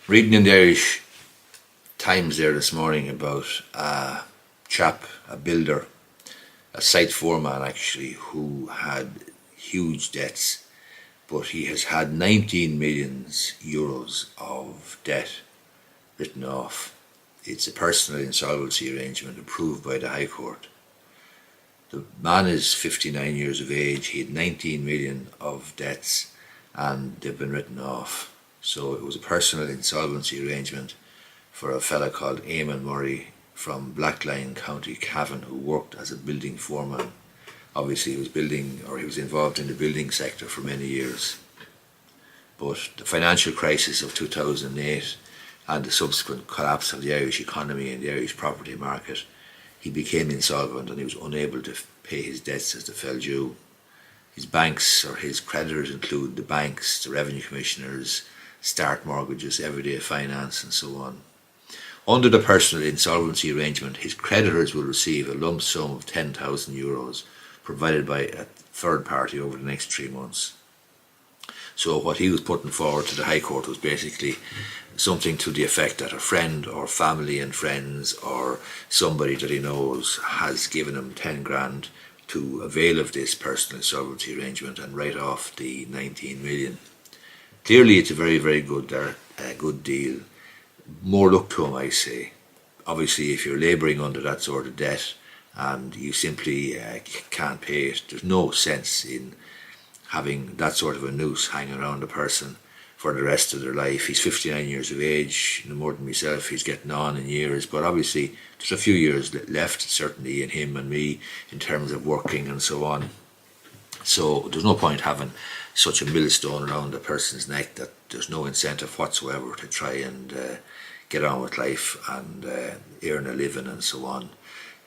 Reading in the Irish Times there this morning about a chap, a builder, a site foreman actually, who had huge debts, but he has had 19 million euros of debt written off. It's a personal insolvency arrangement approved by the High Court. The man is 59 years of age, he had 19 million of debts and they've been written off. So it was a personal insolvency arrangement for a fella called Eamon Murray from Blackline, County Cavan, who worked as a building foreman. Obviously he was involved in the building sector for many years. But the financial crisis of 2008 and the subsequent collapse of the Irish economy and the Irish property market, he became insolvent and he was unable to pay his debts as they fell due. His banks, or his creditors, include the banks, the revenue commissioners, Start Mortgages, Everyday Finance and so on. Under the personal insolvency arrangement, his creditors will receive a lump sum of €10,000 provided by a third party over the next 3 months. So what he was putting forward to the High Court was basically something to the effect that a friend or family and friends or somebody that he knows has given him 10 grand to avail of this personal insolvency arrangement and write off the 19 million. Clearly it's a very, very good deal. More luck to him, I say. Obviously if you're labouring under that sort of debt and you simply can't pay it, there's no sense in having that sort of a noose hanging around a person for the rest of their life. He's 59 years of age, no more than myself. He's getting on in years, but obviously there's a few years left certainly in him and me in terms of working and so on. So there's no point having such a millstone around a person's neck that there's no incentive whatsoever to try and get on with life and earn a living and so on.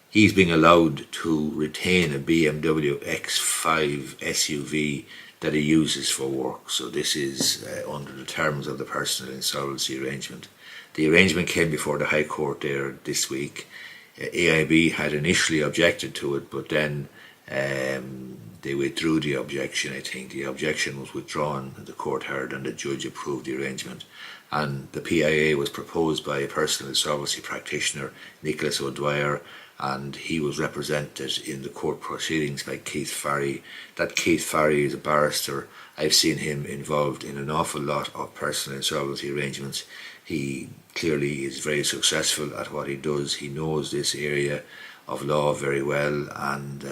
He's being allowed to retain a BMW X5 SUV that he uses for work. So this is under the terms of the personal insolvency arrangement. The arrangement came before the High Court there this week. AIB had initially objected to it, but then they withdrew the objection. I think the objection was withdrawn, the court heard, and the judge approved the arrangement. And the PIA was proposed by a personal insolvency practitioner, Nicholas O'Dwyer, and he was represented in the court proceedings by Keith Farry. That Keith Farry is a barrister. I've seen him involved in an awful lot of personal insolvency arrangements. He clearly is very successful at what he does. He knows this area of law very well, and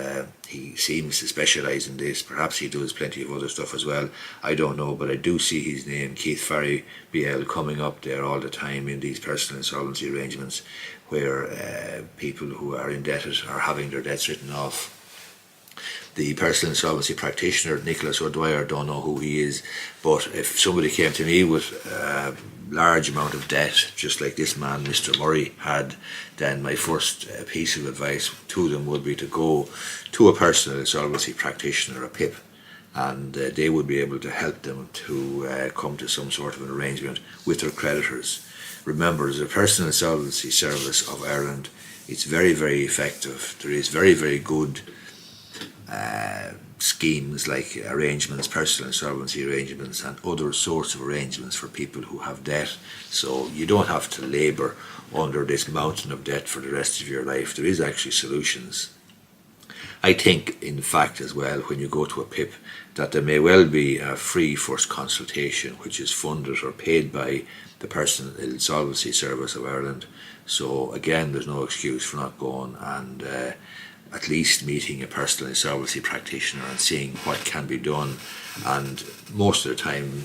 he seems to specialise in this. Perhaps he does plenty of other stuff as well. I don't know, but I do see his name, Keith Farry BL, coming up there all the time in these personal insolvency arrangements where people who are indebted are having their debts written off. The personal insolvency practitioner, Nicholas O'Dwyer, don't know who he is, but if somebody came to me with a large amount of debt, just like this man, Mr. Murray, had, then my first piece of advice to them would be to go to a personal insolvency practitioner, a PIP, and they would be able to help them to come to some sort of an arrangement with their creditors. Remember, as a personal insolvency service of Ireland, it's very, very effective. There is very, very good schemes like arrangements, personal insolvency arrangements and other sorts of arrangements for people who have debt. So you don't have to labour under this mountain of debt for the rest of your life. There is actually solutions. I think, in fact, as well, when you go to a PIP, that there may well be a free first consultation which is funded or paid by the Personal Insolvency Service of Ireland. So again, there's no excuse for not going and at least meeting a personal insolvency practitioner and seeing what can be done. And most of the time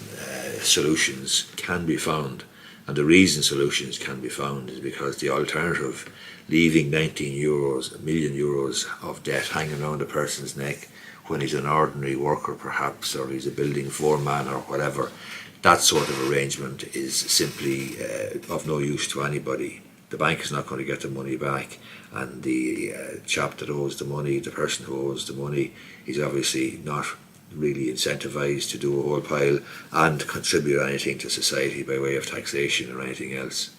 solutions can be found, and the reason solutions can be found is because the alternative, leaving 19 million euros of debt hanging around a person's neck when he's an ordinary worker perhaps, or he's a building foreman or whatever, that sort of arrangement is simply of no use to anybody. The bank is not going to get the money back, and the chap that owes the money, the person who owes the money, is obviously not really incentivised to do a whole pile and contribute anything to society by way of taxation or anything else.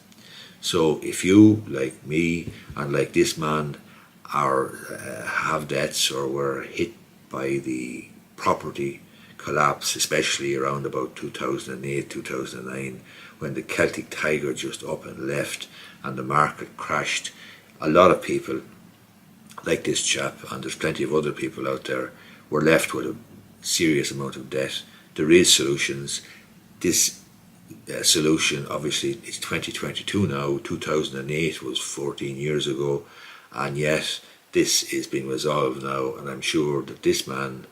So if you, like me and like this man, have debts or were hit by the property collapse, especially around about 2008, 2009, when the Celtic Tiger just up and left and the market crashed. A lot of people, like this chap, and there's plenty of other people out there, were left with a serious amount of debt. There is solutions. This solution, obviously, it's 2022 now. 2008 was 14 years ago, and yet this is being resolved now, and I'm sure that this man,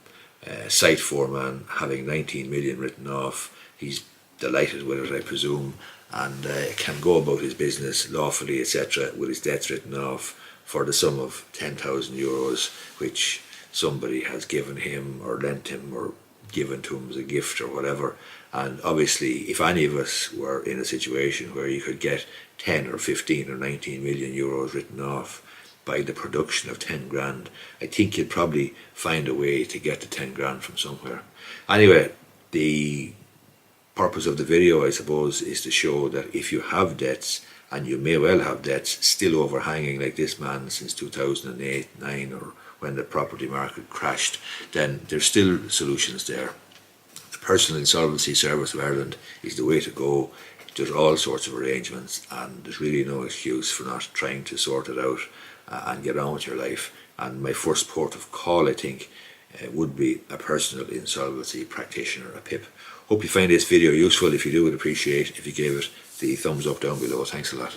site foreman, having 19 million written off, he's delighted with it, I presume, and can go about his business lawfully, etc., with his debts written off for the sum of 10,000 euros, which somebody has given him or lent him or given to him as a gift or whatever. And obviously, if any of us were in a situation where you could get 10 or 15 or 19 million euros written off by the production of 10 grand, I think you'd probably find a way to get the 10 grand from somewhere. Anyway, the purpose of the video, I suppose, is to show that if you have debts, and you may well have debts still overhanging like this man since 2008-9, or when the property market crashed, then there's still solutions there. The Personal Insolvency Service of Ireland is the way to go. There's all sorts of arrangements, and there's really no excuse for not trying to sort it out and get on with your life. And my first port of call, I think, would be a personal insolvency practitioner, a PIP. Hope you find this video useful. If you do, I'd appreciate if you gave it the thumbs up down below. Thanks a lot.